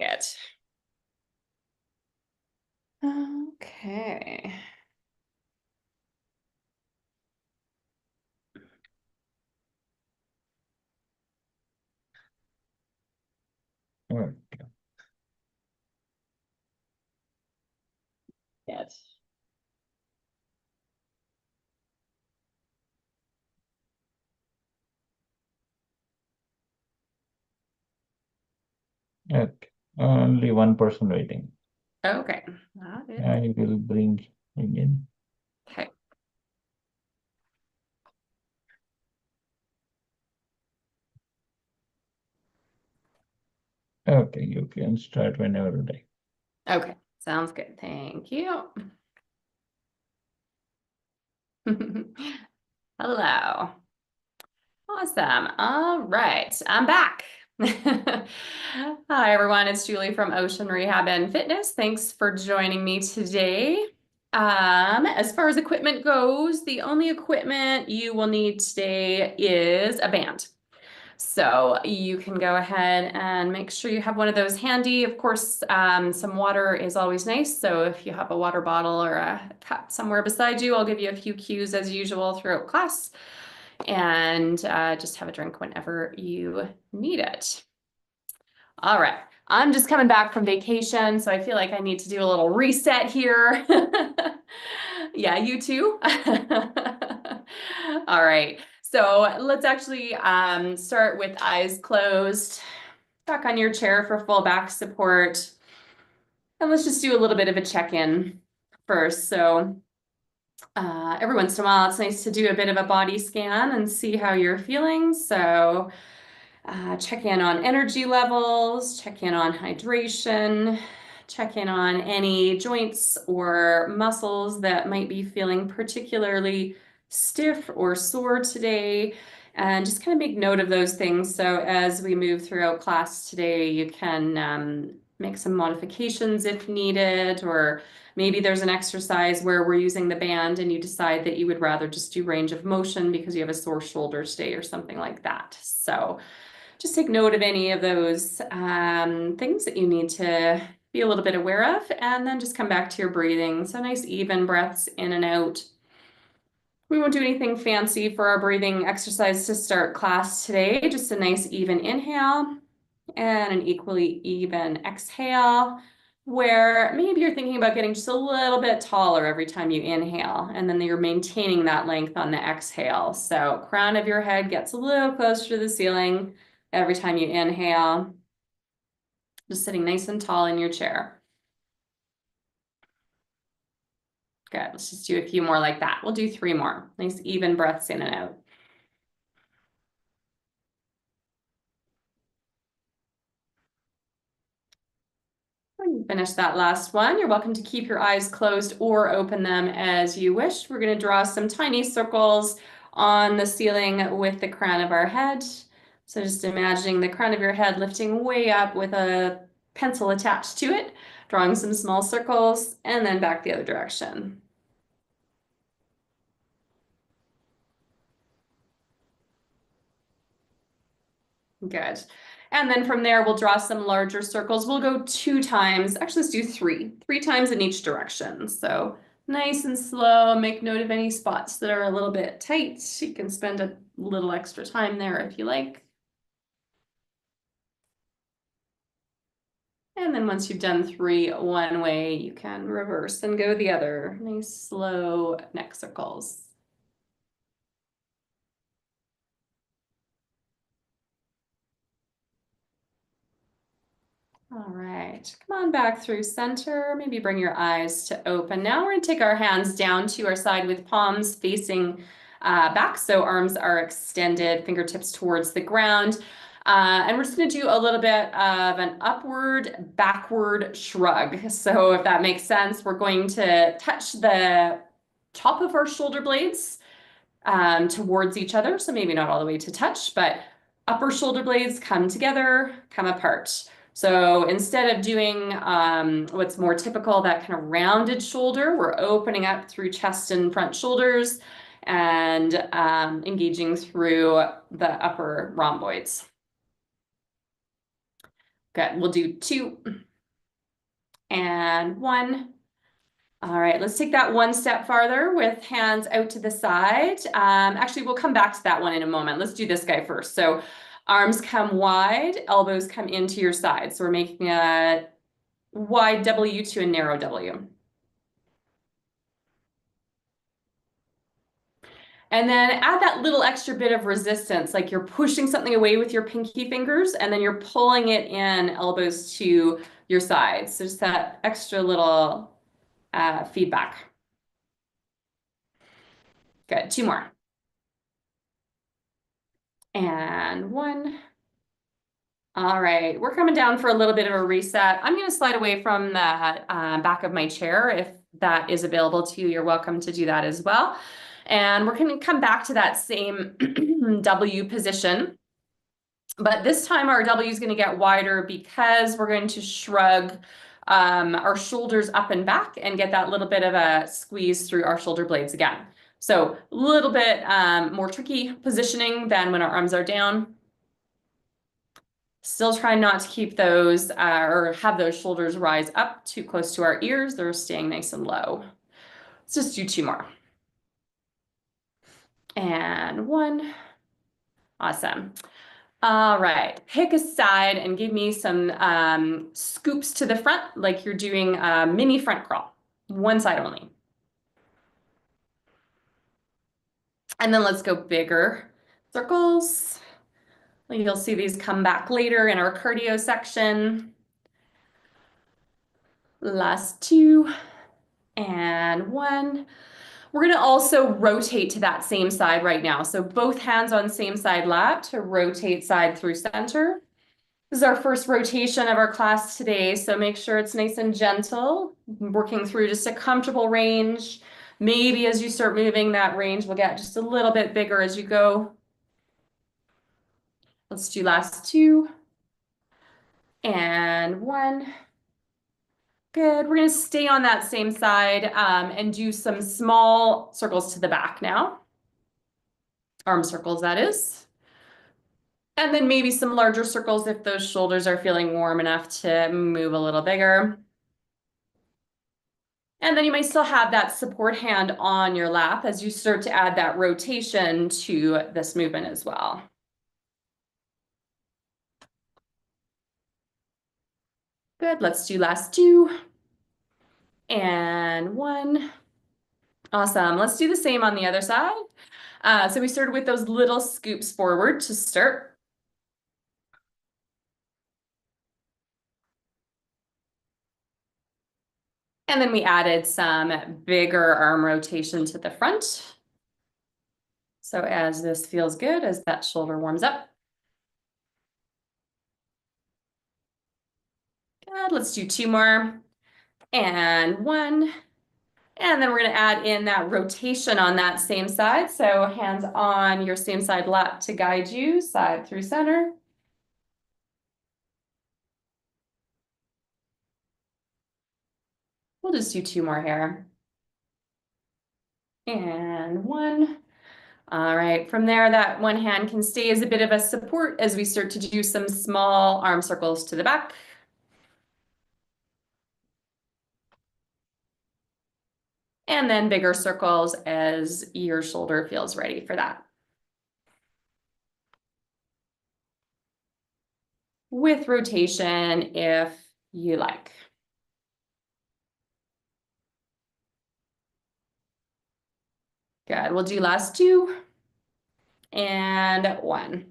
Good. Okay. Okay. Good. Okay. Only one person waiting. Okay. That is I will bring him in. okay. Okay, you can start whenever you like. Okay. Sounds good. Thank you. Hello. Awesome. All right. I'm back. Hi, everyone. It's Julie from Ocean Rehab and Fitness. Thanks for joining me today. As far as equipment goes, the only equipment you will need today is a band. So you can go ahead and make sure you have one of those handy. Of course, some water is always nice. So if you have a water bottle or a cup somewhere beside you, I'll give you a few cues as usual throughout class, and just have a drink whenever you need it. All right. I'm just coming back from vacation, so I feel like I need to do a little reset here. Yeah, you too. All right. So let's actually start with eyes closed. Back on your chair for full back support. And let's just do a little bit of a check-in first. So every once in a while, it's nice to do a bit of a body scan and see how you're feeling. So check in on energy levels, check in on hydration, check in on any joints or muscles that might be feeling particularly stiff or sore today, and just kind of make note of those things. So as we move throughout class today, you can make some modifications if needed, or maybe there's an exercise where we're using the band and you decide that you would rather just do range of motion because you have a sore shoulder today or something like that. So just take note of any of those things that you need to be a little bit aware of, and then just come back to your breathing. So nice even breaths in and out. We won't do anything fancy for our breathing exercise to start class today, just a nice even inhale and an equally even exhale, where maybe you're thinking about getting just a little bit taller every time you inhale, and then you're maintaining that length on the exhale. So crown of your head gets a little closer to the ceiling every time you inhale, just sitting nice and tall in your chair. Good. Let's just do a few more like that. We'll do 3 more. Nice even breaths in and out. When you finish that last one, you're welcome to keep your eyes closed or open them as you wish. We're going to draw some tiny circles on the ceiling with the crown of our head. So just imagining the crown of your head lifting way up with a pencil attached to it, drawing some small circles, and then back the other direction. Good. And then from there, we'll draw some larger circles. We'll go 2 times. Actually, let's do 3. 3 times in each direction. So nice and slow. Make note of any spots that are a little bit tight. You can spend a little extra time there if you like. And then once you've done 3 one way, you can reverse and go the other. Nice, slow neck circles. All right, come on back through center. Maybe bring your eyes to open. Now we're gonna take our hands down to our side with palms facing back. So arms are extended, fingertips towards the ground. And we're just gonna do a little bit of an upward, backward shrug. So if that makes sense, we're going to touch the top of our shoulder blades towards each other. So maybe not all the way to touch, but upper shoulder blades come together, come apart. So instead of doing what's more typical, that kind of rounded shoulder, we're opening up through chest and front shoulders and engaging through the upper rhomboids. Good. We'll do 2 and 1. All right, let's take that one step farther with hands out to the side. Actually, we'll come back to that one in a moment. Let's do this guy first. So arms come wide, elbows come into your side. So we're making a wide W to a narrow W. And then add that little extra bit of resistance, like you're pushing something away with your pinky fingers, and then you're pulling it in, elbows to your sides. So just that extra little feedback. Good. 2 more. And 1. All right, we're coming down for a little bit of a reset. I'm going to slide away from the back of my chair. If that is available to you, you're welcome to do that as well. And we're going to come back to that same W position. But this time our W is going to get wider because we're going to shrug our shoulders up and back and get that little bit of a squeeze through our shoulder blades again. So a little bit more tricky positioning than when our arms are down. Still trying not to keep those or have those shoulders rise up too close to our ears. They're staying nice and low. Let's just do 2 more. And 1. Awesome. All right, pick a side and give me some scoops to the front, like you're doing a mini front crawl, one side only. And then let's go bigger circles. You'll see these come back later in our cardio section. Last 2 and 1. We're going to also rotate to that same side right now. So both hands on same side lat to rotate side through center. This is our first rotation of our class today, so make sure it's nice and gentle, working through just a comfortable range. Maybe as you start moving, that range will get just a little bit bigger as you go. Let's do last 2 and 1. Good. We're going to stay on that same side and do some small circles to the back now. Arm circles, that is. And then maybe some larger circles if those shoulders are feeling warm enough to move a little bigger. And then you might still have that support hand on your lap as you start to add that rotation to this movement as well. Good. Let's do last 2 and 1. Awesome. Let's do the same on the other side. So we started with those little scoops forward to start. And then we added some bigger arm rotation to the front. So as this feels good, as that shoulder warms up. Good, let's do 2 more. And 1. And then we're going to add in that rotation on that same side. So hands on your same side lat to guide you, side through center. We'll just do 2 more here. And 1. All right, from there, that one hand can stay as a bit of a support as we start to do some small arm circles to the back. And then bigger circles as your shoulder feels ready for that. With rotation if you like. Good, we'll do last 2 and 1.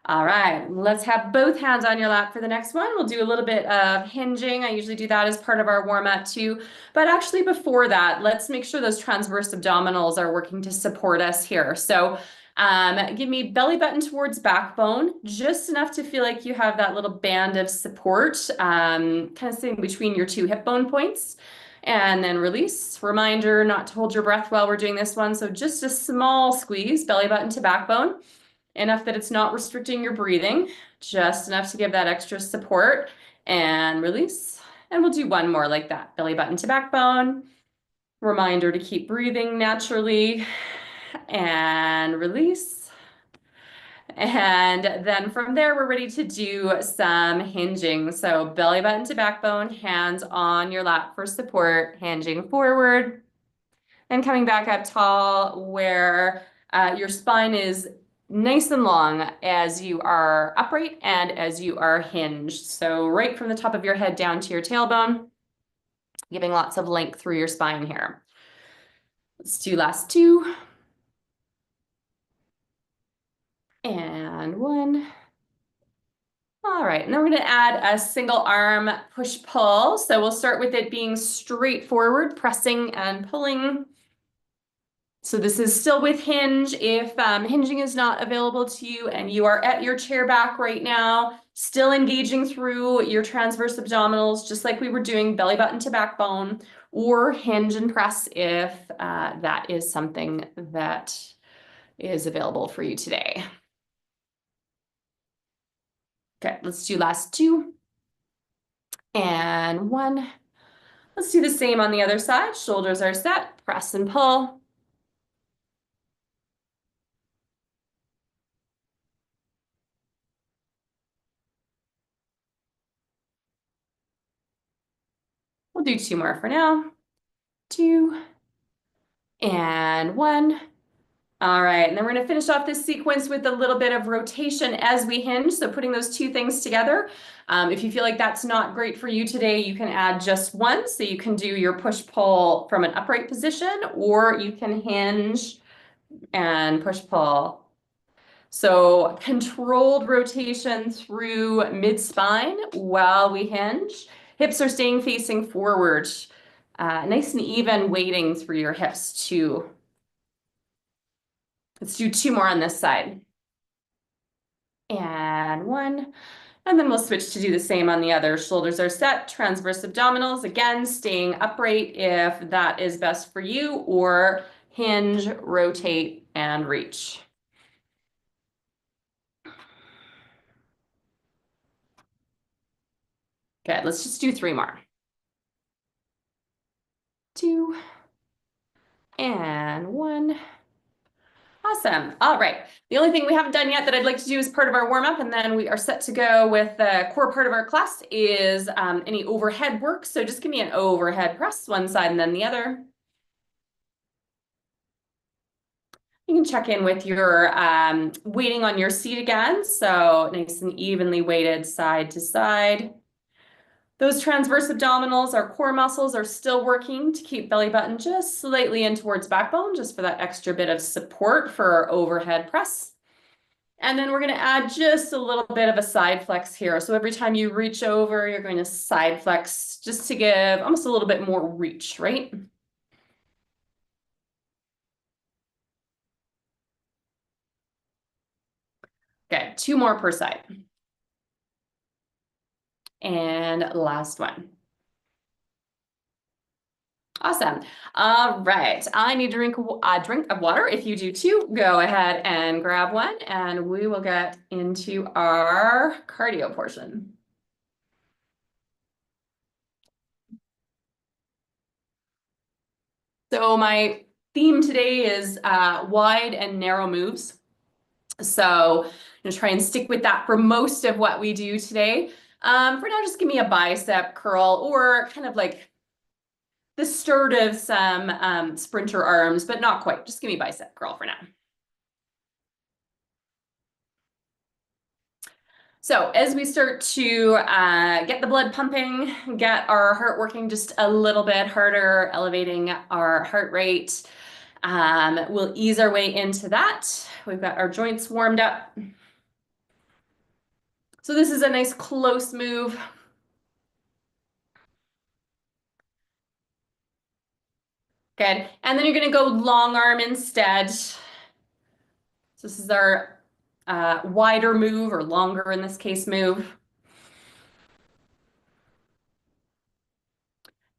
All right, let's have both hands on your lap for the next one. We'll do a little bit of hinging. I usually do that as part of our warm up too. But actually before that, let's make sure those transverse abdominals are working to support us here. So give me belly button towards backbone, just enough to feel like you have that little band of support, kind of sitting between your 2 hip bone points. And then release. Reminder not to hold your breath while we're doing this one. So just a small squeeze, belly button to backbone. Enough that it's not restricting your breathing, just enough to give that extra support, and release. And we'll do 1 more like that, belly button to backbone. Reminder to keep breathing naturally, and release. And then from there, we're ready to do some hinging. So belly button to backbone, hands on your lap for support, hinging forward and coming back up tall where your spine is nice and long as you are upright and as you are hinged. So right from the top of your head down to your tailbone, giving lots of length through your spine here. Let's do last two. And one. All right, and then we're going to add a single arm push-pull. So we'll start with it being straightforward, pressing and pulling. So this is still with hinge. If hinging is not available to you and you are at your chair back right now, still engaging through your transverse abdominals, just like we were doing belly button to backbone, or hinge and press if that is something that is available for you today. Okay, let's do last two. And one. Let's do the same on the other side. Shoulders are set, press and pull. We'll do two more for now. Two and one. All right, and then we're going to finish off this sequence with a little bit of rotation as we hinge. So putting those two things together. If you feel like that's not great for you today, you can add just one. So you can do your push-pull from an upright position, or you can hinge and push-pull. So controlled rotation through mid-spine while we hinge. Hips are staying facing forward. Nice and even weighting through your hips too. Let's do two more on this side. And one. And then we'll switch to do the same on the other. Shoulders are set, transverse abdominals. Again, staying upright if that is best for you, or hinge, rotate, and reach. Good, let's just do three more. Two, and one. Awesome. All right. The only thing we haven't done yet that I'd like to do as part of our warm-up, and then we are set to go with the core part of our class, is any overhead work. So just give me an overhead press, one side and then the other. You can check in with your weighting on your seat again. So nice and evenly weighted side to side. Those transverse abdominals, our core muscles, are still working to keep belly button just slightly in towards backbone, just for that extra bit of support for our overhead press. And then we're going to add just a little bit of a side flex here. So every time you reach over, you're going to side flex just to give almost a little bit more reach, right? Okay, two more per side. And last one. Awesome. All right. I need to drink a drink of water. If you do too, go ahead and grab one, and we will get into our cardio portion. So my theme today is wide and narrow moves. So I'm gonna try and stick with that for most of what we do today. For now, just give me a bicep curl, or kind of like the start of some sprinter arms, but not quite. Just give me bicep curl for now. So as we start to get the blood pumping, get our heart working just a little bit harder, elevating our heart rate, we'll ease our way into that. We've got our joints warmed up. So this is a nice close move. Good. And then you're going to go long arm instead. So this is our wider move, or longer in this case move.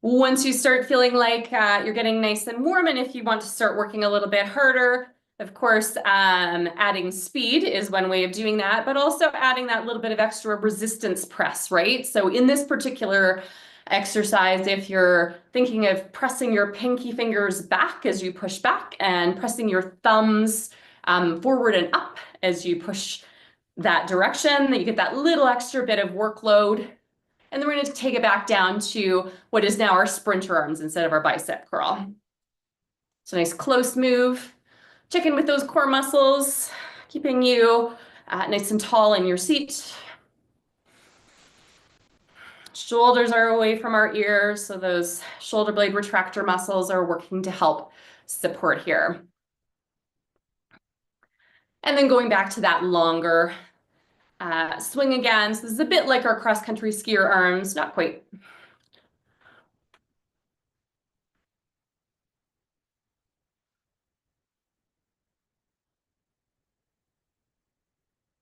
Once you start feeling like you're getting nice and warm, and if you want to start working a little bit harder, of course, adding speed is one way of doing that, but also adding that little bit of extra resistance press, right? So in this particular exercise, if you're thinking of pressing your pinky fingers back as you push back and pressing your thumbs forward and up as you push that direction, that you get that little extra bit of workload. And then we're going to take it back down to what is now our sprinter arms instead of our bicep curl. So nice close move. Check in with those core muscles, keeping you nice and tall in your seat. Shoulders are away from our ears, so those shoulder blade retractor muscles are working to help support here. And then going back to that longer swing again. So this is a bit like our cross-country skier arms, not quite.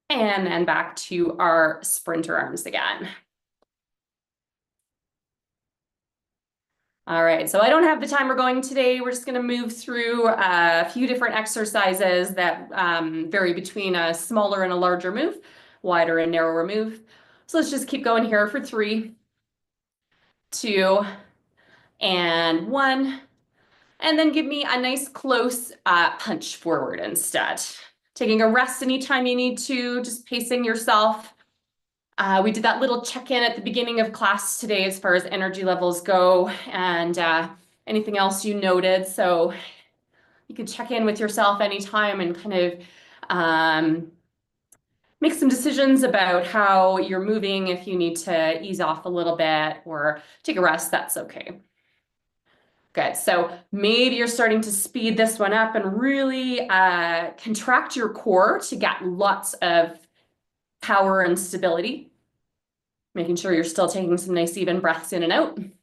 And then back to our sprinter arms again. All right, so I don't have the timer going today. We're just going to move through a few different exercises that vary between a smaller and a larger move, wider and narrower move. So let's just keep going here for 3, 2, and 1. And then give me a nice close punch forward instead. Taking a rest anytime you need to, just pacing yourself. We did that little check-in at the beginning of class today as far as energy levels go and anything else you noted. So you could check in with yourself anytime and kind of make some decisions about how you're moving. If you need to ease off a little bit or take a rest, that's okay. Good. So maybe you're starting to speed this one up and really contract your core to get lots of power and stability. Making sure you're still taking some nice even breaths in and out. And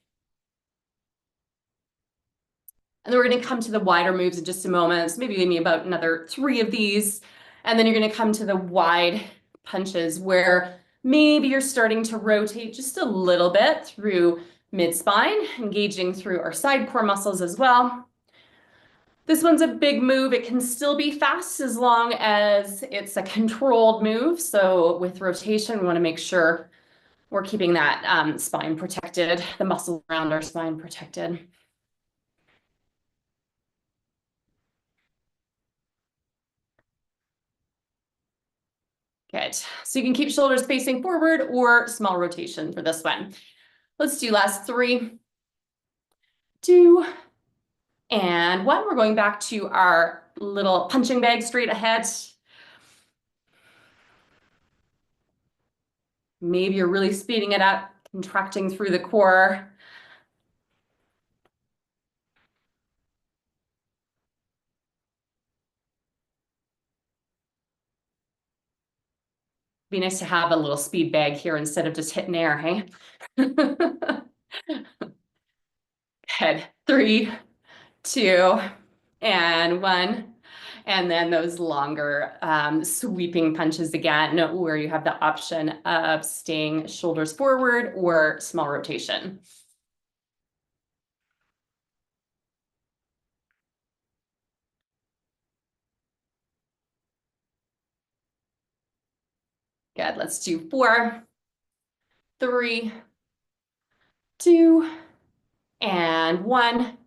then we're going to come to the wider moves in just a moment. So maybe give me about another 3 of these. And then you're going to come to the wide punches where maybe you're starting to rotate just a little bit through mid-spine, engaging through our side core muscles as well. This one's a big move. It can still be fast as long as it's a controlled move. So with rotation, we want to make sure we're keeping that spine protected, the muscles around our spine protected. Good. So you can keep shoulders facing forward or small rotation for this one. Let's do last 3, 2, and 1. We're going back to our little punching bag straight ahead. Maybe you're really speeding it up, contracting through the core. Be nice to have a little speed bag here instead of just hitting air, hey? Good. 3, 2, and 1. And then those longer sweeping punches again, where you have the option of staying shoulders forward or small rotation. Good. Let's do 4, 3, 2, and 1.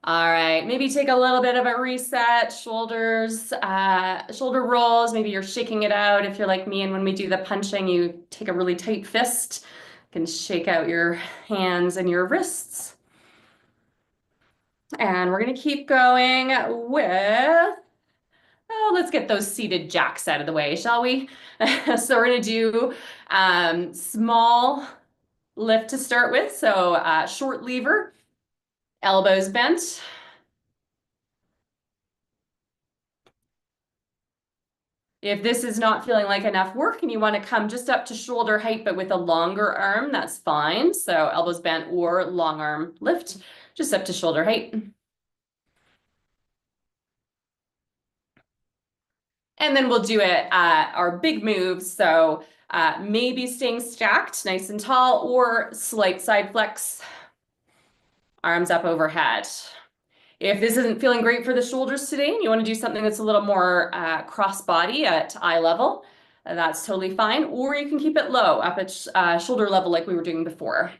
All right, maybe take a little bit of a reset, shoulders, shoulder rolls. Maybe you're shaking it out. If you're like me, and when we do the punching, you take a really tight fist. You can shake out your hands and your wrists. And we're gonna keep going with, oh, let's get those seated jacks out of the way, shall we? So we're gonna do small lift to start with. So short lever, elbows bent. If this is not feeling like enough work and you want to come just up to shoulder height, but with a longer arm, that's fine. So elbows bent or long arm lift, just up to shoulder height. And then we'll do it our big moves. So maybe staying stacked nice and tall or slight side flex, arms up overhead. If this isn't feeling great for the shoulders today and you want to do something that's a little more cross body at eye level, that's totally fine. Or you can keep it low, up at shoulder level like we were doing before.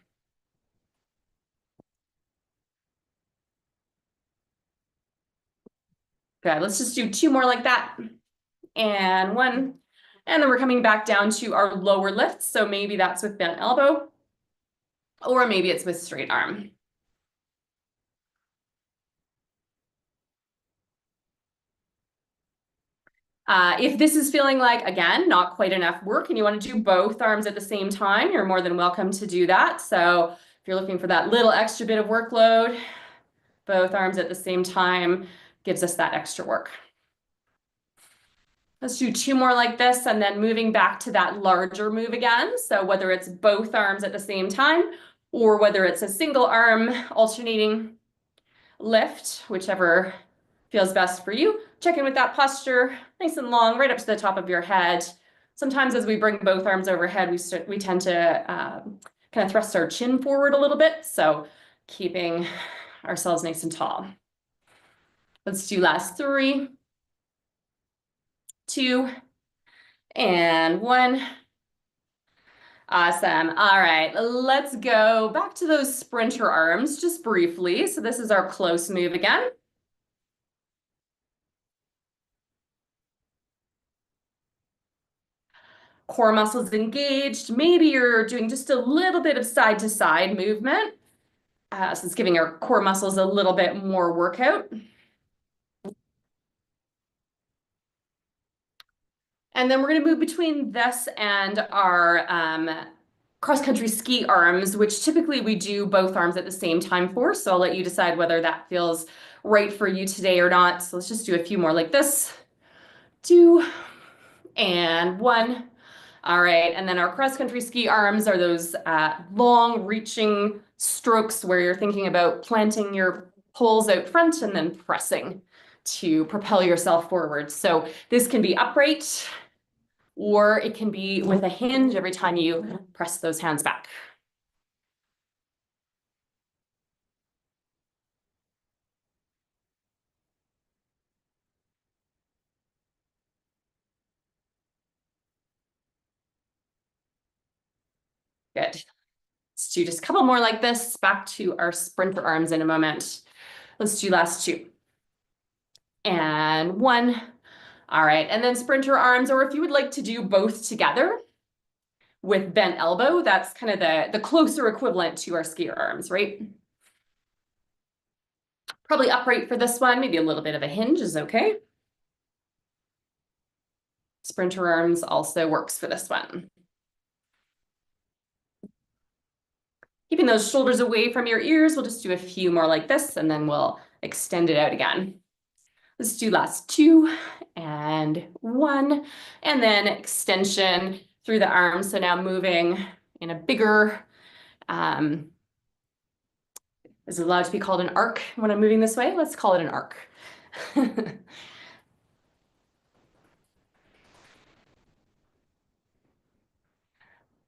Good. Let's just do 2 more like that. And 1. And then we're coming back down to our lower lifts. So maybe that's with bent elbow, or maybe it's with straight arm. If this is feeling like, again, not quite enough work and you want to do both arms at the same time, you're more than welcome to do that. So if you're looking for that little extra bit of workload, both arms at the same time gives us that extra work. Let's do 2 more like this, and then moving back to that larger move again. So whether it's both arms at the same time, or whether it's a single arm alternating lift, whichever feels best for you. Check in with that posture, nice and long, right up to the top of your head. Sometimes as we bring both arms overhead, we tend to kind of thrust our chin forward a little bit. So keeping ourselves nice and tall. Let's do last 3, 2, and 1. Awesome. All right, let's go back to those sprinter arms just briefly. So this is our close move again. Core muscles engaged. Maybe you're doing just a little bit of side to side movement. So it's giving our core muscles a little bit more workout. And then we're going to move between this and our cross-country ski arms, which typically we do both arms at the same time for. So I'll let you decide whether that feels right for you today or not. So let's just do a few more like this. 2, and 1. All right, and then our cross-country ski arms are those long reaching strokes where you're thinking about planting your poles out front and then pressing to propel yourself forward. So this can be upright, or it can be with a hinge every time you press those hands back. Good. Let's do just a couple more like this, back to our sprinter arms in a moment. Let's do last 2. And 1. All right, and then sprinter arms, or if you would like to do both together with bent elbow, that's kind of the closer equivalent to our skier arms, right? Probably upright for this one, maybe a little bit of a hinge is okay. Sprinter arms also works for this one. Keeping those shoulders away from your ears, we'll just do a few more like this, and then we'll extend it out again. Let's do last 2, and 1, and then extension through the arms. So now moving in a bigger, is it allowed to be called an arc when I'm moving this way? Let's call it an arc.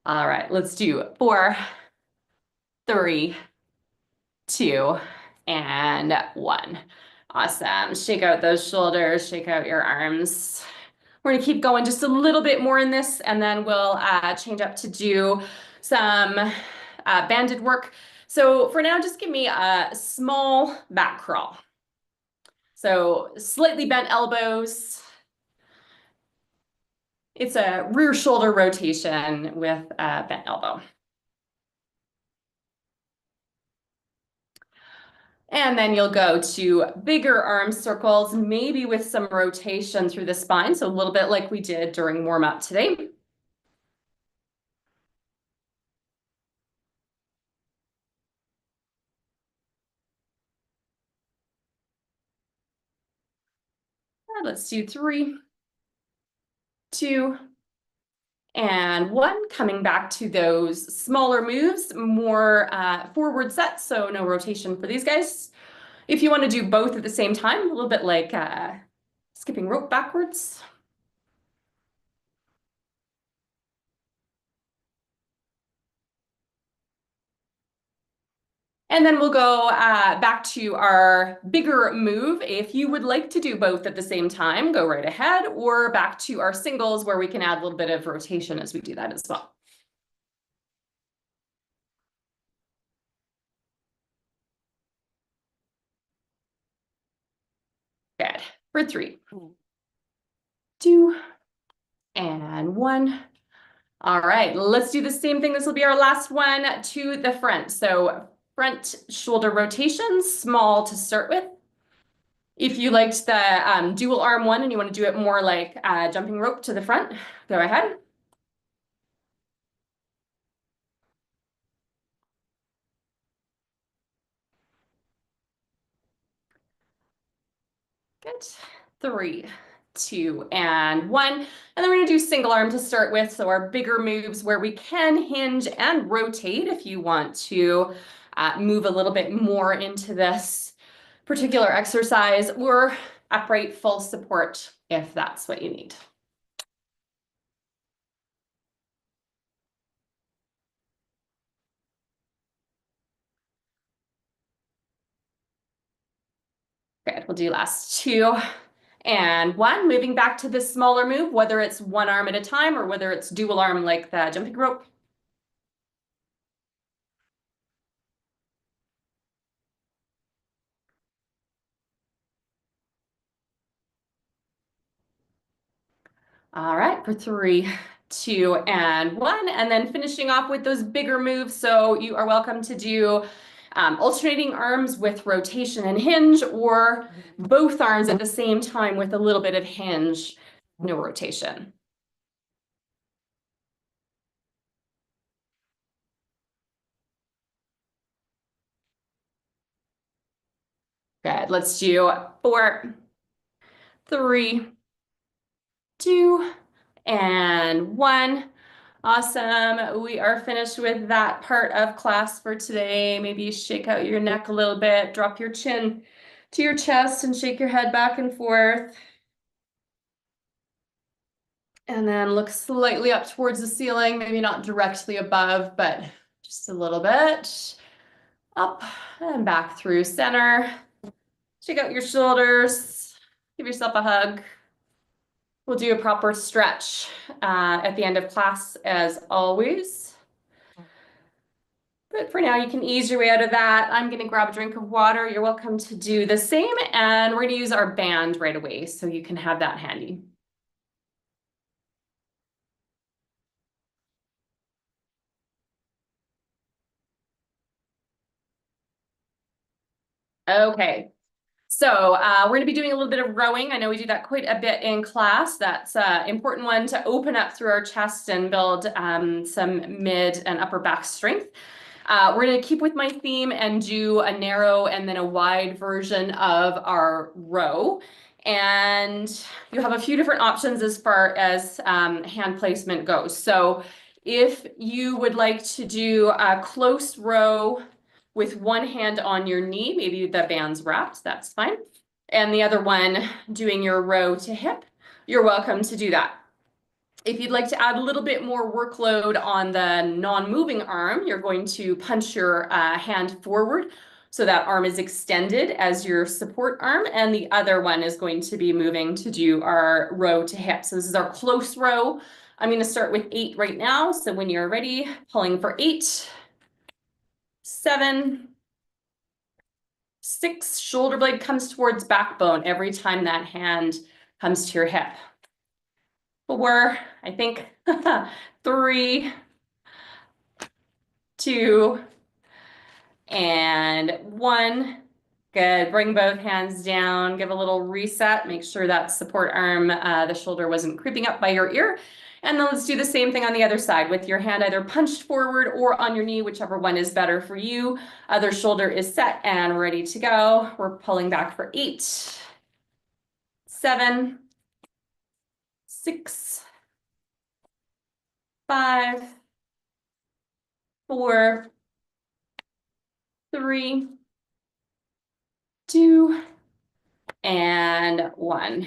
All right, let's do 4, 3, 2, and 1. Awesome. Shake out those shoulders, shake out your arms. We're gonna keep going just a little bit more in this, and then we'll change up to do some banded work. So for now, just give me a small back crawl. So slightly bent elbows. It's a rear shoulder rotation with a bent elbow. And then you'll go to bigger arm circles, maybe with some rotation through the spine. So a little bit like we did during warm up today. And let's do 3, 2, and 1. Coming back to those smaller moves, more forward sets, so no rotation for these guys. If you want to do both at the same time, a little bit like skipping rope backwards. And then we'll go back to our bigger move. If you would like to do both at the same time, go right ahead, or back to our singles where we can add a little bit of rotation as we do that as well. Good. for 3, 2, and 1. All right, let's do the same thing. This will be our last one to the front. So front shoulder rotation, small to start with. If you liked the dual arm one and you want to do it more like jumping rope to the front, go ahead. Good. 3, 2, and 1. And then we're going to do single arm to start with. So our bigger moves where we can hinge and rotate if you want to move a little bit more into this particular exercise, or upright full support if that's what you need. Good, we'll do last 2 and 1. Moving back to this smaller move, whether it's one arm at a time or whether it's dual arm like the jumping rope. All right, for 3, 2, and 1, and then finishing off with those bigger moves. So you are welcome to do alternating arms with rotation and hinge, or both arms at the same time with a little bit of hinge, no rotation. Good, let's do 4, 3, 2, and 1. Awesome. We are finished with that part of class for today. Maybe shake out your neck a little bit, drop your chin to your chest and shake your head back and forth. And then look slightly up towards the ceiling, maybe not directly above, but just a little bit. Up and back through center. Shake out your shoulders. Give yourself a hug. We'll do a proper stretch at the end of class as always. But for now, you can ease your way out of that. I'm going to grab a drink of water. You're welcome to do the same. And we're going to use our band right away, so you can have that handy. Okay. So we're going to be doing a little bit of rowing. I know we do that quite a bit in class. That's an important one to open up through our chest and build some mid and upper back strength. We're going to keep with my theme and do a narrow and then a wide version of our row. And you have a few different options as far as hand placement goes. So if you would like to do a close row with one hand on your knee, maybe the band's wrapped, that's fine. And the other one doing your row to hip, you're welcome to do that. If you'd like to add a little bit more workload on the non-moving arm, you're going to punch your hand forward so that arm is extended as your support arm, and the other one is going to be moving to do our row to hip. So this is our close row. I'm going to start with 8 right now. So when you're ready, pulling for 8, 7, 6, shoulder blade comes towards backbone every time that hand comes to your hip. 4, I think, 3, 2, and 1. Good, bring both hands down, give a little reset, make sure that support arm, the shoulder wasn't creeping up by your ear. And then let's do the same thing on the other side with your hand either punched forward or on your knee, whichever one is better for you. Other shoulder is set and ready to go. We're pulling back for 8, 7, 6, 5, 4, 3, 2, and 1.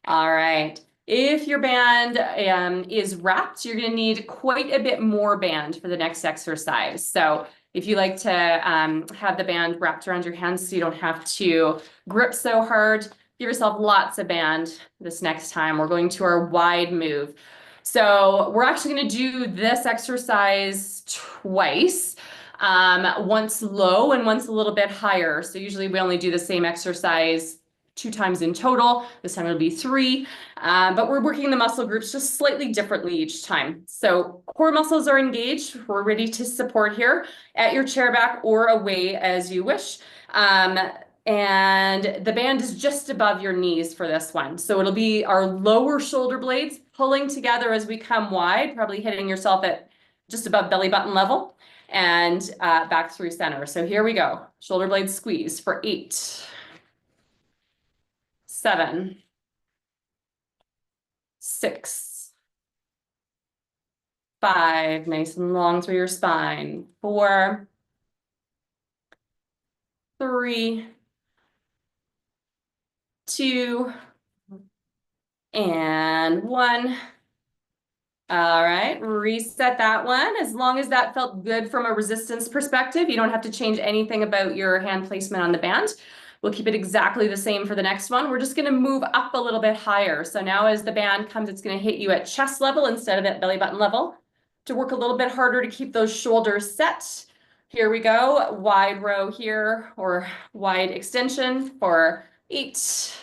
All right. If your band is wrapped, you're going to need quite a bit more band for the next exercise. So if you like to have the band wrapped around your hands so you don't have to grip so hard, give yourself lots of band this next time. We're going to our wide move. So we're actually going to do this exercise twice. Once low and once a little bit higher. So usually we only do the same exercise 2 times in total. This time it'll be 3, but we're working the muscle groups just slightly differently each time. So core muscles are engaged. We're ready to support here at your chair back or away as you wish. And the band is just above your knees for this one. So it'll be our lower shoulder blades pulling together as we come wide, probably hitting yourself at just above belly button level, and back through center. So here we go. Shoulder blades squeeze for 8, 7, 6, 5, nice and long through your spine. 4, 3, 2, and 1. All right, reset that one. As long as that felt good from a resistance perspective, you don't have to change anything about your hand placement on the band. We'll keep it exactly the same for the next one. We're just gonna move up a little bit higher. So now as the band comes, it's gonna hit you at chest level instead of at belly button level. To work a little bit harder to keep those shoulders set. Here we go, wide row here, or wide extension for 8,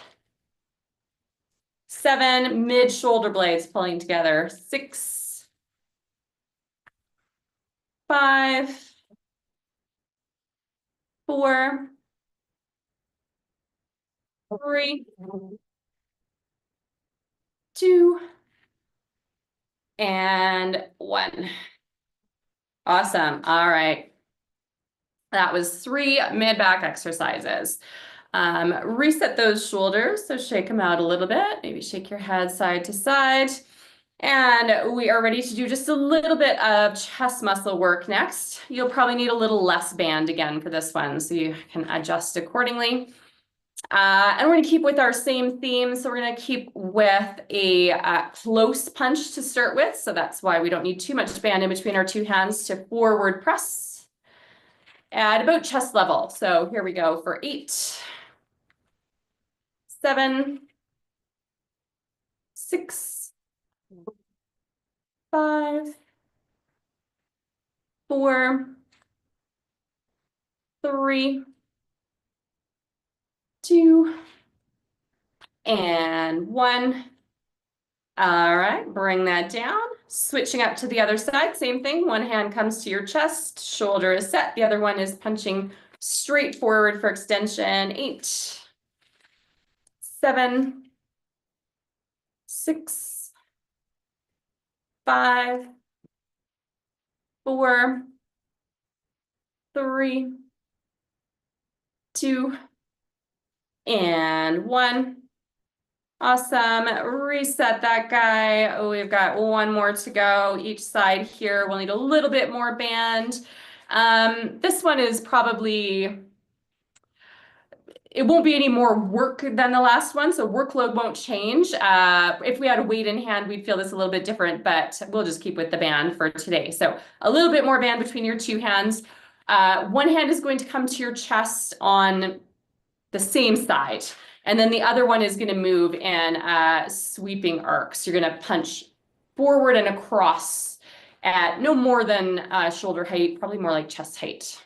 7, mid shoulder blades pulling together. 6, 5, 4, 3, 2, and 1. Awesome. All right. That was 3 mid-back exercises. Reset those shoulders. So shake them out a little bit. Maybe shake your head side to side. And we are ready to do just a little bit of chest muscle work next. You'll probably need a little less band again for this one, so you can adjust accordingly. And we're going to keep with our same theme. So we're going to keep with a close punch to start with. So that's why we don't need too much band in between our 2 hands to forward press at about chest level. So here we go for 8, 7, 6, 5, 4, 3, 2, and 1. All right, bring that down. Switching up to the other side, same thing. One hand comes to your chest, shoulder is set. The other one is punching straight forward for extension. 8, 7, 6, 5, 4, 3, 2, and 1. Awesome. Reset that guy. Oh, we've got one more to go. Each side here, we'll need a little bit more band. This one is probably, it won't be any more work than the last one, so workload won't change. If we had a weight in hand, we'd feel this a little bit different, but we'll just keep with the band for today. So a little bit more band between your 2 hands. One hand is going to come to your chest on the same side. And then the other one is going to move in sweeping arcs. You're going to punch forward and across at no more than shoulder height, probably more like chest height.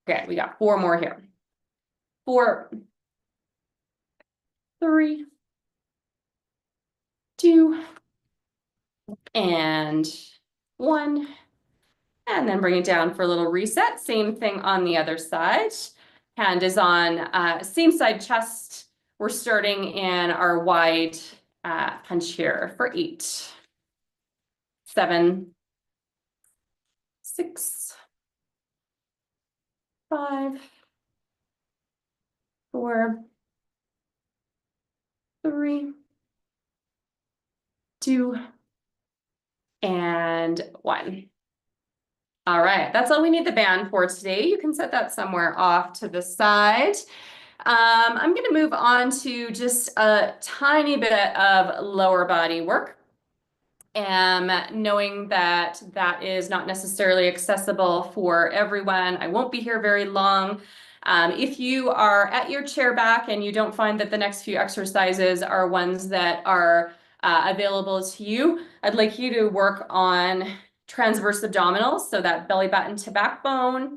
Okay, we got 4 more here. 4, 3, 2, and 1. And then bring it down for a little reset. Same thing on the other side. Hand is on same side chest. We're starting in our wide punch here for 8, 7, 6, 5, 4, 3, 2, and 1. All right, that's all we need the band for today. You can set that somewhere off to the side. I'm going to move on to just a tiny bit of lower body work. Knowing that that is not necessarily accessible for everyone, I won't be here very long. If you are at your chair back and you don't find that the next few exercises are ones that are available to you, I'd like you to work on transverse abdominals, so that belly button to backbone,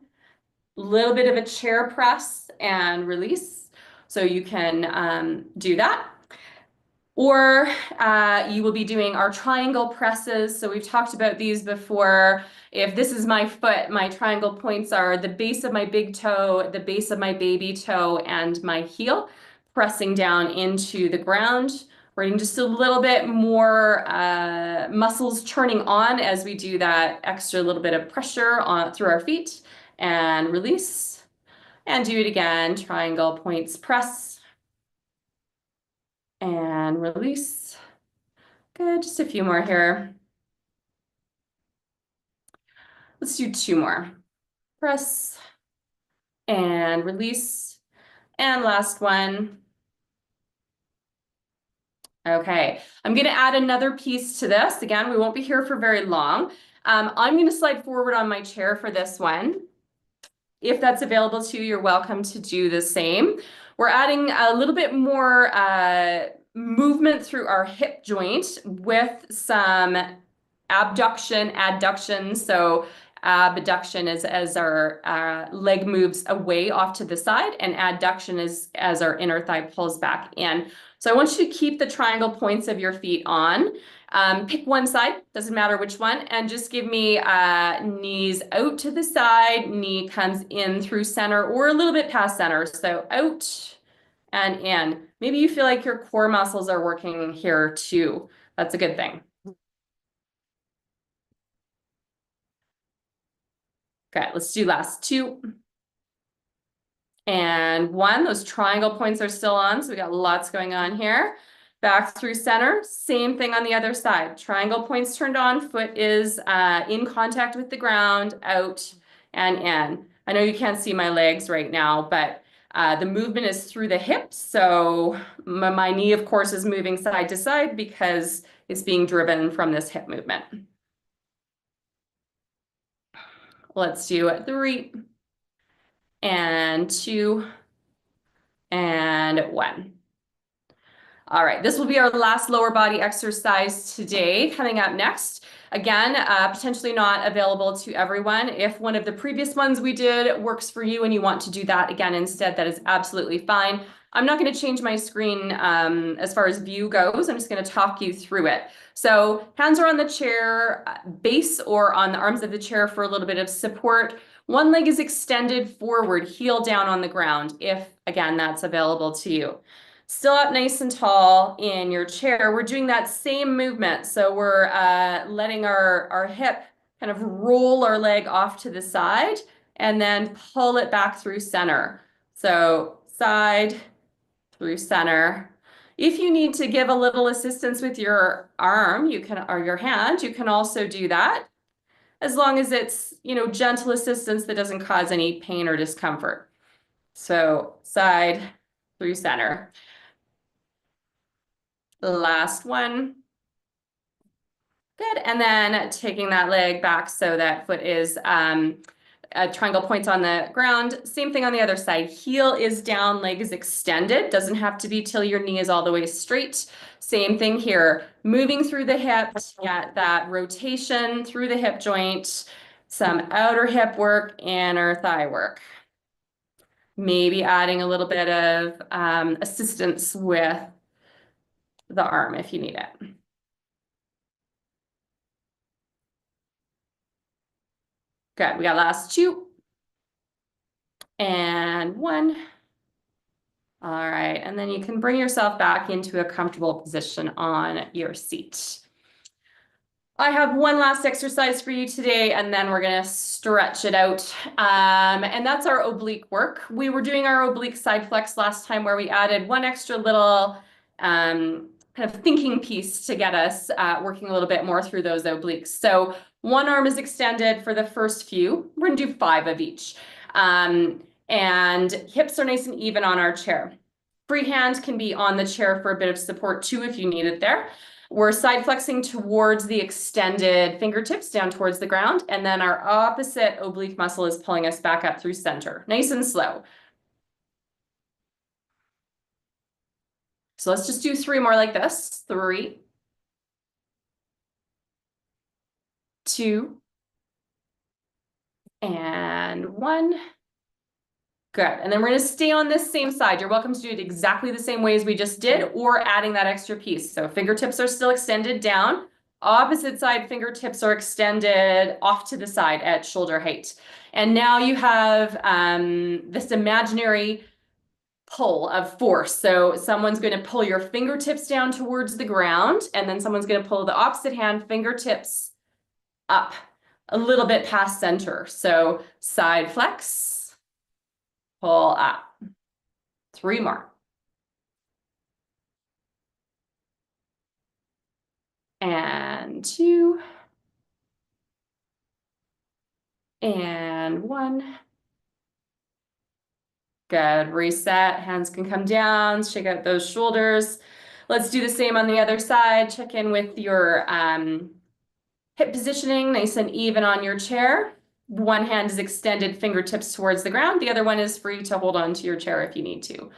little bit of a chair press and release. So you can do that. Or you will be doing our triangle presses. So we've talked about these before. If this is my foot, my triangle points are the base of my big toe, the base of my baby toe, and my heel, pressing down into the ground. We're getting just a little bit more muscles turning on as we do that extra little bit of pressure on through our feet, and release. And do it again, triangle points press and release. Good, just a few more here. Let's do two more. Press and release. And last one. Okay, I'm gonna add another piece to this. Again, we won't be here for very long. I'm gonna slide forward on my chair for this one. If that's available to you, you're welcome to do the same. We're adding a little bit more movement through our hip joint with some abduction, adduction. So abduction is as our leg moves away off to the side, and adduction is as our inner thigh pulls back in. So I want you to keep the triangle points of your feet on. Pick one side, doesn't matter which one, and just give me knees out to the side, knee comes in through center or a little bit past center. So out and in. Maybe you feel like your core muscles are working here too. That's a good thing. Okay, let's do last two. And one, those triangle points are still on, so we got lots going on here. Back through center, same thing on the other side. Triangle points turned on, foot is in contact with the ground, out and in. I know you can't see my legs right now, but the movement is through the hips. So my knee, of course, is moving side to side because it's being driven from this hip movement. Let's do 3 and 2 and 1. All right, this will be our last lower body exercise today. Coming up next, again, potentially not available to everyone. If one of the previous ones we did works for you and you want to do that again instead, that is absolutely fine. I'm not going to change my screen as far as view goes. I'm just going to talk you through it. So hands are on the chair base or on the arms of the chair for a little bit of support. One leg is extended forward, heel down on the ground, if, again, that's available to you. Still up nice and tall in your chair. We're doing that same movement. So we're letting our hip kind of roll our leg off to the side and then pull it back through center. So side through center. If you need to give a little assistance with your arm, you can, or your hand, you can also do that, as long as it's, gentle assistance that doesn't cause any pain or discomfort. So side through center. Last one. Good. And then taking that leg back so that foot is triangle points on the ground. Same thing on the other side. Heel is down, leg is extended. Doesn't have to be till your knee is all the way straight. Same thing here. Moving through the hip, get that rotation through the hip joint, some outer hip work, inner thigh work. Maybe adding a little bit of assistance with the arm if you need it. Good, we got last 2 and 1. All right, and then you can bring yourself back into a comfortable position on your seat. I have one last exercise for you today, and then we're gonna stretch it out. And that's our oblique work. We were doing our oblique side flex last time where we added one extra little kind of thinking piece to get us working a little bit more through those obliques. So one arm is extended for the first few. We're gonna do 5 of each. And hips are nice and even on our chair. Free hand can be on the chair for a bit of support too if you need it there. We're side flexing towards the extended fingertips down towards the ground, and then our opposite oblique muscle is pulling us back up through center, nice and slow. So let's just do 3 more like this. 3, 2, and 1. Good. And then we're going to stay on this same side. You're welcome to do it exactly the same way as we just did, or adding that extra piece. So fingertips are still extended down. Opposite side fingertips are extended off to the side at shoulder height. And now you have this imaginary pull of force. So someone's going to pull your fingertips down towards the ground, and then someone's going to pull the opposite hand fingertips up a little bit past center. So side flex, pull up. 3 more. And 2. And 1. Good. Reset. Hands can come down. Shake out those shoulders. Let's do the same on the other side. Check in with your hip positioning, nice and even on your chair. One hand is extended, fingertips towards the ground. The other one is free to hold on to your chair if you need to.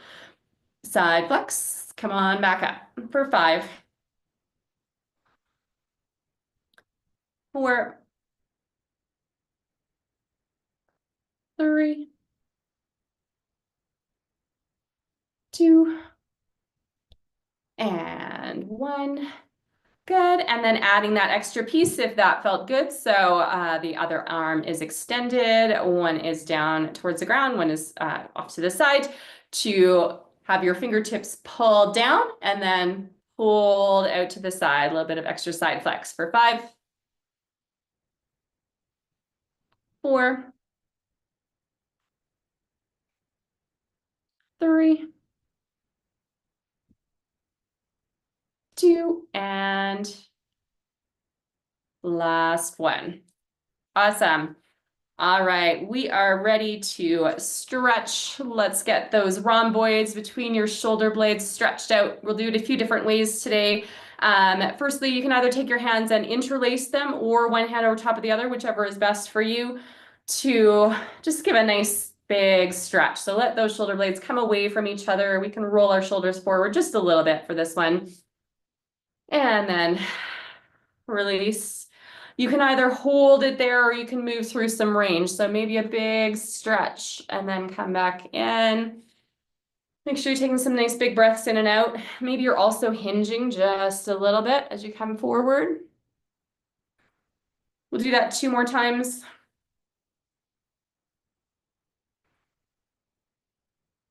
Side flex. Come on back up for 5. 4. 3. 2. And 1. Good. And then adding that extra piece if that felt good. So the other arm is extended, one is down towards the ground, one is off to the side, to have your fingertips pulled down and then pulled out to the side. A little bit of extra side flex for 5, 4, 3, 2, and last one. Awesome. All right, we are ready to stretch. Let's get those rhomboids between your shoulder blades stretched out. We'll do it a few different ways today. Firstly, you can either take your hands and interlace them, or one hand over top of the other, whichever is best for you, to just give a nice big stretch. So let those shoulder blades come away from each other. We can roll our shoulders forward just a little bit for this one. And then release. You can either hold it there or you can move through some range. So maybe a big stretch and then come back in. Make sure you're taking some nice big breaths in and out. Maybe you're also hinging just a little bit as you come forward. We'll do that 2 more times.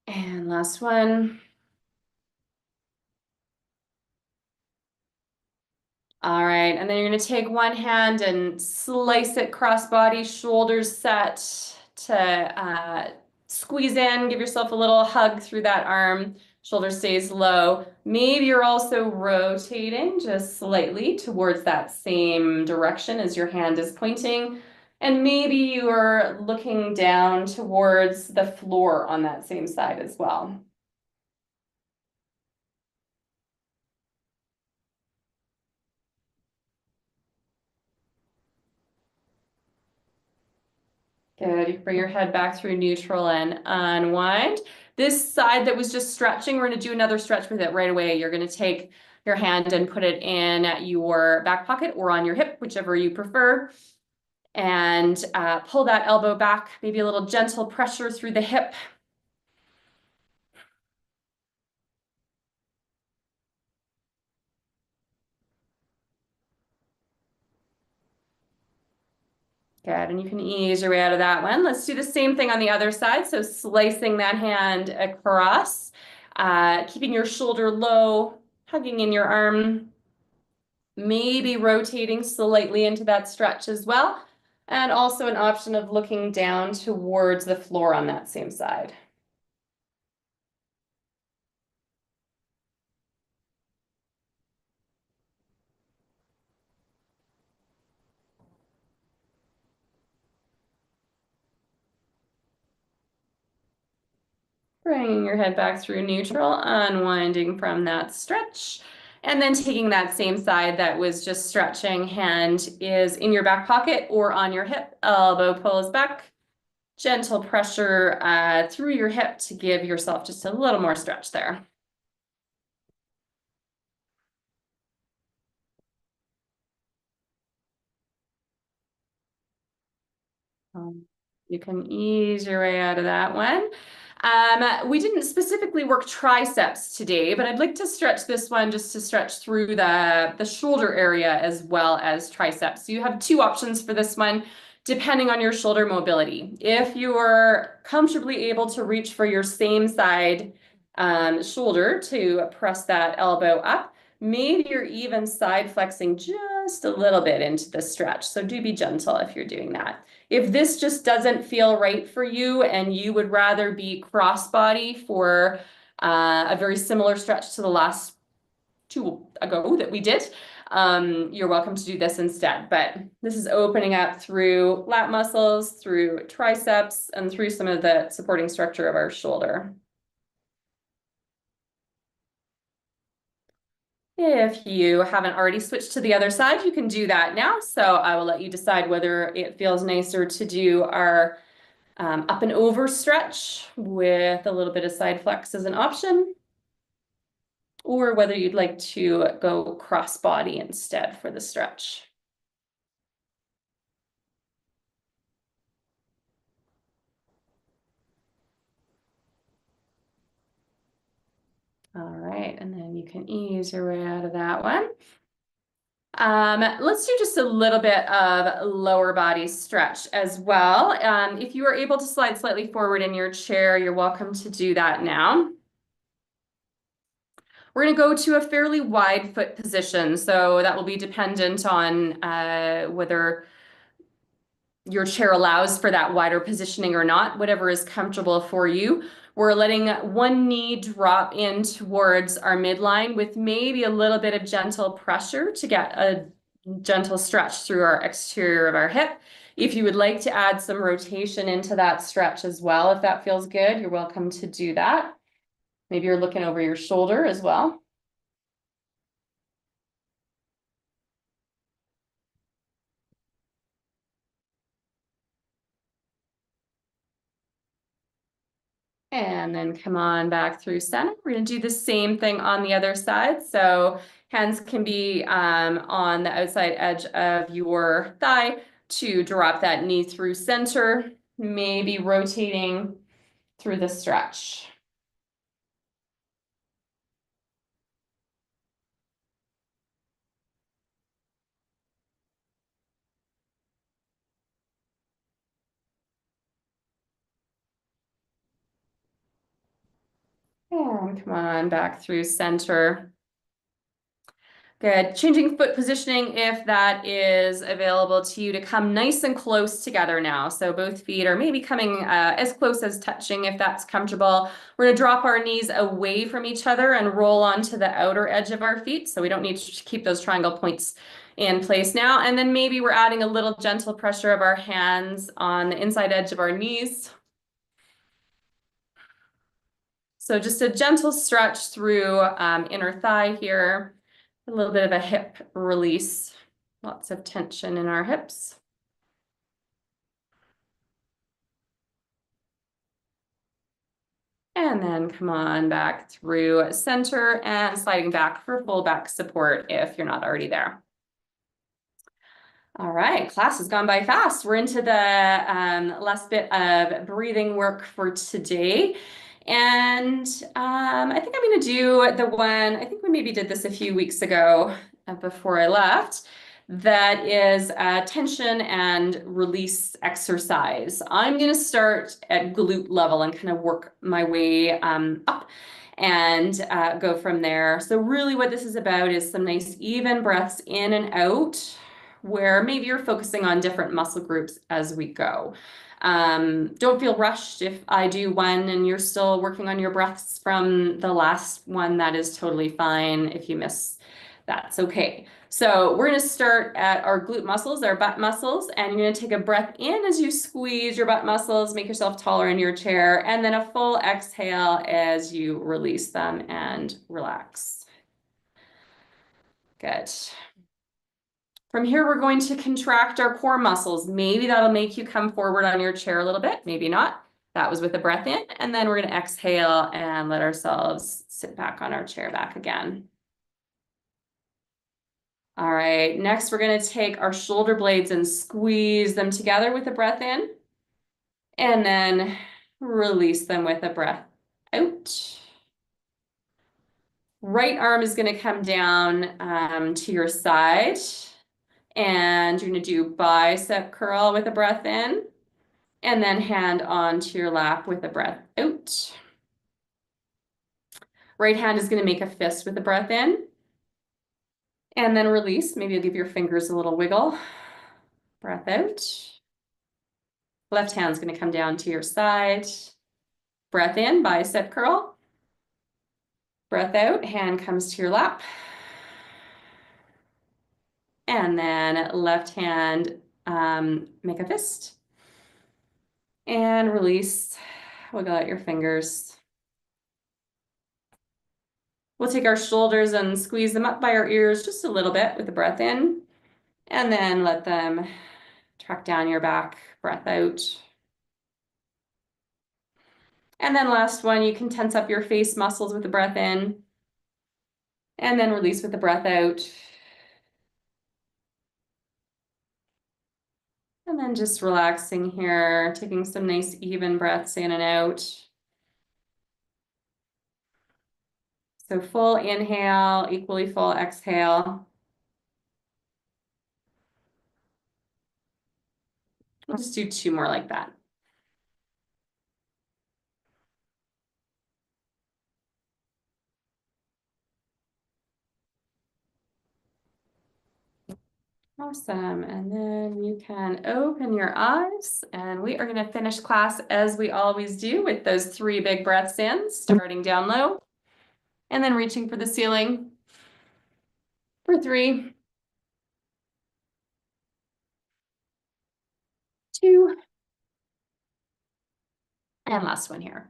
And last one. All right, and then you're going to take one hand and slice it crossbody, shoulders set to squeeze in, give yourself a little hug through that arm, shoulder stays low. Maybe you're also rotating just slightly towards that same direction as your hand is pointing. And maybe you are looking down towards the floor on that same side as well. Good. You bring your head back through neutral and unwind. This side that was just stretching, we're going to do another stretch with it right away. You're going to take your hand and put it in your back pocket or on your hip, whichever you prefer. And pull that elbow back, maybe a little gentle pressure through the hip. Good, and you can ease your way out of that one. Let's do the same thing on the other side. So slicing that hand across, keeping your shoulder low, hugging in your arm, maybe rotating slightly into that stretch as well. And also an option of looking down towards the floor on that same side. Bringing your head back through neutral, unwinding from that stretch. And then taking that same side that was just stretching, hand is in your back pocket or on your hip, elbow pulls back. Gentle pressure through your hip to give yourself just a little more stretch there. You can ease your way out of that one. We didn't specifically work triceps today, but I'd like to stretch this one just to stretch through the shoulder area as well as triceps. So you have two options for this one, depending on your shoulder mobility. If you're comfortably able to reach for your same side shoulder to press that elbow up, maybe you're even side flexing just a little bit into the stretch. So do be gentle if you're doing that. If this just doesn't feel right for you and you would rather be crossbody for a very similar stretch to the last two ago that we did, you're welcome to do this instead. But this is opening up through lat muscles, through triceps, and through some of the supporting structure of our shoulder. If you haven't already switched to the other side, you can do that now. So I will let you decide whether it feels nicer to do our up and over stretch with a little bit of side flex as an option, or whether you'd like to go cross body instead for the stretch. All right, and then you can ease your way out of that one. Let's do just a little bit of lower body stretch as well. If you are able to slide slightly forward in your chair, you're welcome to do that now. We're going to go to a fairly wide foot position, so that will be dependent on whether your chair allows for that wider positioning or not, whatever is comfortable for you. We're letting one knee drop in towards our midline with maybe a little bit of gentle pressure to get a gentle stretch through our exterior of our hip. If you would like to add some rotation into that stretch as well, if that feels good, you're welcome to do that. Maybe you're looking over your shoulder as well. And then come on back through center. We're going to do the same thing on the other side. So hands can be on the outside edge of your thigh to drop that knee through center, maybe rotating through the stretch. And come on back through center. Good. Changing foot positioning if that is available to you to come nice and close together now. So both feet are maybe coming as close as touching if that's comfortable. We're going to drop our knees away from each other and roll onto the outer edge of our feet. So we don't need to keep those triangle points in place now. And then maybe we're adding a little gentle pressure of our hands on the inside edge of our knees. So just a gentle stretch through inner thigh here. A little bit of a hip release, lots of tension in our hips. And then come on back through center and sliding back for full back support if you're not already there. All right, class has gone by fast. We're into the last bit of breathing work for today. And I think I'm going to do the one, I think we maybe did this a few weeks ago before I left. That is a tension and release exercise. I'm going to start at glute level and kind of work my way up and go from there. So really what this is about is some nice even breaths in and out, where maybe you're focusing on different muscle groups as we go. Don't feel rushed if I do one and you're still working on your breaths from the last one. That is totally fine. If you miss, that's okay. So we're going to start at our glute muscles, our butt muscles, and you're going to take a breath in as you squeeze your butt muscles, make yourself taller in your chair, and then a full exhale as you release them and relax. Good. From here, we're going to contract our core muscles. Maybe that'll make you come forward on your chair a little bit, maybe not. That was with a breath in, and then we're going to exhale and let ourselves sit back on our chair back again. All right, next we're going to take our shoulder blades and squeeze them together with a breath in. And then release them with a breath out. Right arm is going to come down to your side. And you're going to do bicep curl with a breath in. And then hand onto your lap with a breath out. Right hand is going to make a fist with a breath in. And then release. Maybe you'll give your fingers a little wiggle. Breath out. Left hand's going to come down to your side. Breath in, bicep curl. Breath out, hand comes to your lap. And then left hand, make a fist. And release. Wiggle out your fingers. We'll take our shoulders and squeeze them up by our ears just a little bit with the breath in. And then let them track down your back, breath out. And then last one, you can tense up your face muscles with the breath in. And then release with the breath out. And then just relaxing here, taking some nice even breaths in and out. So full inhale, equally full exhale. We'll just do 2 more like that. Awesome. And then you can open your eyes, and we are going to finish class as we always do with those 3 big breaths in, starting down low and then reaching for the ceiling for 3, 2, and last one here.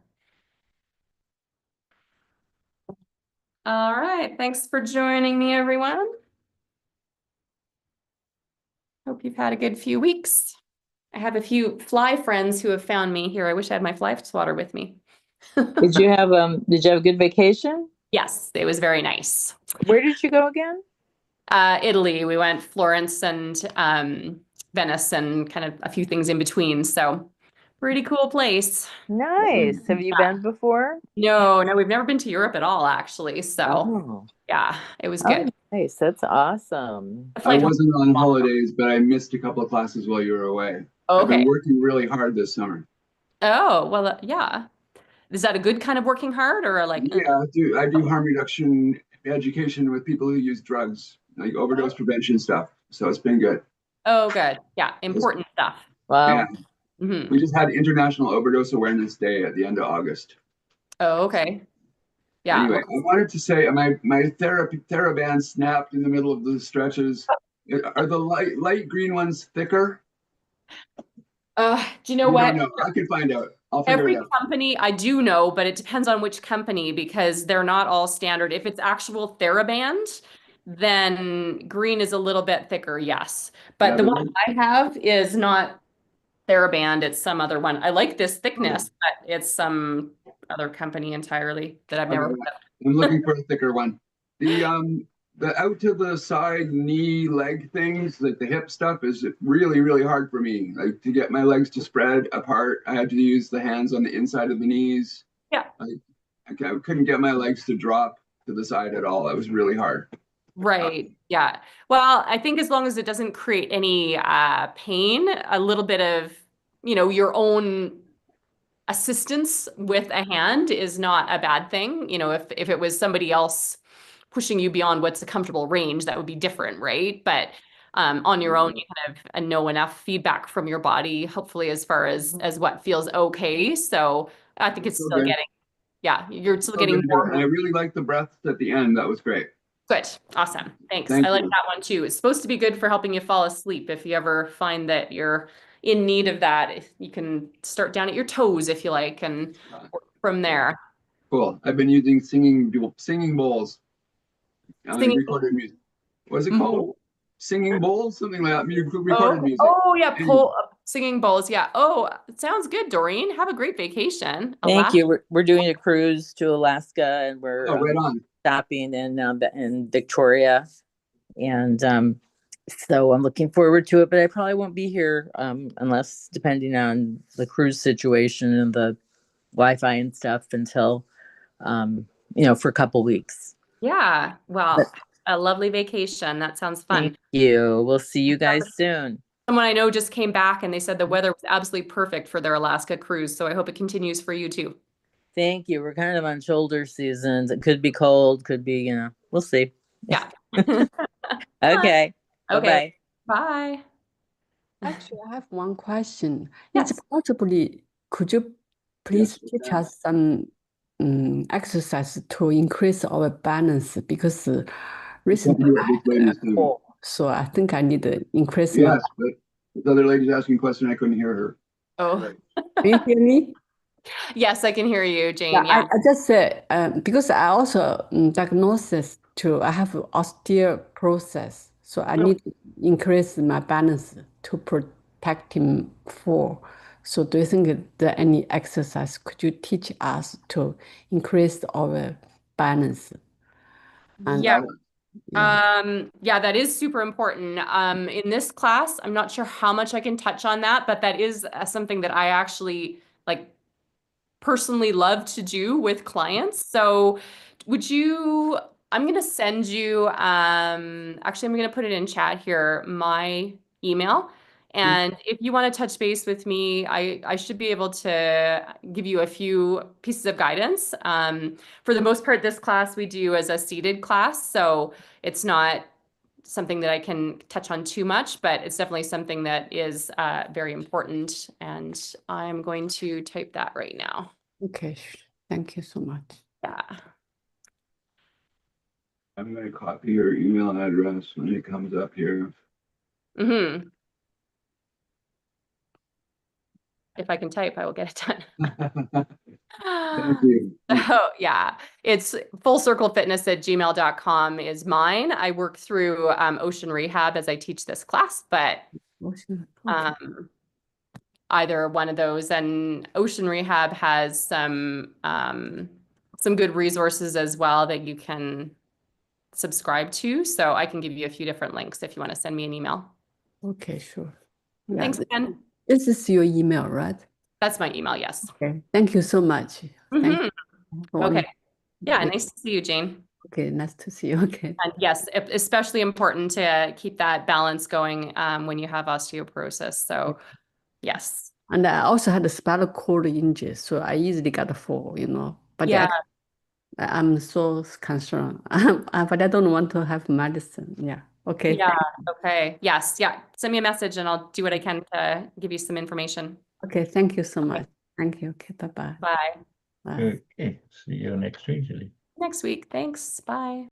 All right. Thanks for joining me, everyone. Hope you've had a good few weeks. I have a few fly friends who have found me here. I wish I had my fly swatter with me. Did you have a good vacation? Yes, it was very nice. Where did you go again? Italy. We went Florence and Venice and kind of a few things in between. So pretty cool place. Nice. Have you been before? No, we've never been to Europe at all, actually. So Oh, yeah, it was good. nice. That's awesome. The I flight home- wasn't on holidays, but I missed a couple of classes while you were away. I've been Okay. working really hard this summer. Oh, well, yeah. Is that a good kind of working hard or like? Yeah, I do harm reduction education with people who use drugs, like overdose prevention stuff. So it's been good. Oh, good. Yeah, important stuff. Wow. Yeah. Mhm. We just had International Overdose Awareness Day at the end of August. Oh, okay. Yeah. Anyway, I wanted to say my TheraBand snapped in the middle of the stretches. Are the light green ones thicker? Do you know You what? don't know. I can find out. I'll figure Every it out. company, I do know, but it depends on which company because they're not all standard. If it's actual TheraBand, then green is a little bit thicker, yes. But Yeah, the one I have is not TheraBand, it's some other one. I like this thickness, but it's some other company entirely that I've never heard of. I'm looking for a thicker one. The out to the side knee leg things, like the hip stuff, is really, really hard for me. Like to get my legs to spread apart, I had to use the hands on the inside of the knees. Yeah. I couldn't get my legs to drop to the side at all. It was really hard. Right. Yeah. Well, I think as long as it doesn't create any pain, a little bit of, your own assistance with a hand is not a bad thing. If it was somebody else pushing you beyond what's a comfortable range, that would be different, right? But on your own, you kind of know enough feedback from your body, hopefully, as far as what feels okay. So I think it's still getting, you're still getting more. And I really liked the breaths at the end. That was great. Good. Awesome. Thanks. Thank I like you. that one too. It's supposed to be good for helping you fall asleep. If you ever find that you're in need of that, you can start down at your toes if you like and work from there. Cool. I've been using singing bowls. Singing- Recorded music. What's it called? Singing bowls? Something like that. Recorded music. Oh yeah, singing bowls. Yeah. Oh, it sounds good, Doreen. Have a great vacation. Thank you. We're doing a cruise to Alaska, and we're right on. stopping in Victoria, and So I'm looking forward to it, but I probably won't be here unless depending on the cruise situation and the Wi-Fi and stuff until for a couple weeks. Yeah, well, But- a lovely vacation. That sounds fun. Thank you. We'll see you guys soon. Someone I know just came back and they said the weather was absolutely perfect for their Alaska cruise. So I hope it continues for you too. Thank you. We're kind of on shoulder seasons. It could be cold, could be, we'll see. Yeah. Okay. Okay. Bye-bye. Bye. Actually, I have one question. Yes. It's possibly, could you please teach us some exercise to increase our balance? Because recently do it I this way, had a Miss Davis. fall, so I think I need to increase my. Yes, but the other lady's asking a question. I couldn't hear her. Oh, Do you hear me? yes, I can hear you, Jane. Yeah, Yeah. I just said because I also diagnosis too. I have osteoporosis, so I need to increase my balance to protect him for. So do you think there any exercise could you teach us to increase our balance? And Yeah. yeah. That is super important. In this class, I'm not sure how much I can touch on that, but that is something that I actually like personally love to do with clients. So I'm going to send you, actually, I'm going to put it in chat here, my email. And if you want to touch base with me, I should be able to give you a few pieces of guidance. For the most part, this class we do as a seated class. So it's not something that I can touch on too much, but it's definitely something that is very important. And I'm going to type that right now. Okay, thank you so much. Yeah. I'm going to copy your email address when it comes up here. Mm-hmm. If I can type, I will get it done. Thank you. Oh, yeah. It's fullcirclefitness@gmail.com is mine. I work through Ocean Rehab as I teach this class, but Okay. either one of those. And Ocean Rehab has some good resources as well that you can subscribe to. So I can give you a few different links if you want to send me an email. Okay, sure. Yeah, Thanks, Ken. this is your email, right? That's my email, yes. Okay, thank you so much. Thank Mhm. you for Okay. Yeah, Yeah. nice to see you, Jane. Okay, nice to see you. Okay. And yes, especially important to keep that balance going when you have osteoporosis. So yes. And I also had a spinal cord injury, so I easily got a fall, But Yeah. I'm so concerned. But I don't want to have medicine. Yeah. Okay. Yeah. Okay. Yes. Yeah. Send me a message and I'll do what I can to give you some information. Okay. Thank you so much. Thank you. Okay. Bye-bye. Bye. Bye. Okay, see you next week, Julie. Next week. Thanks. Bye.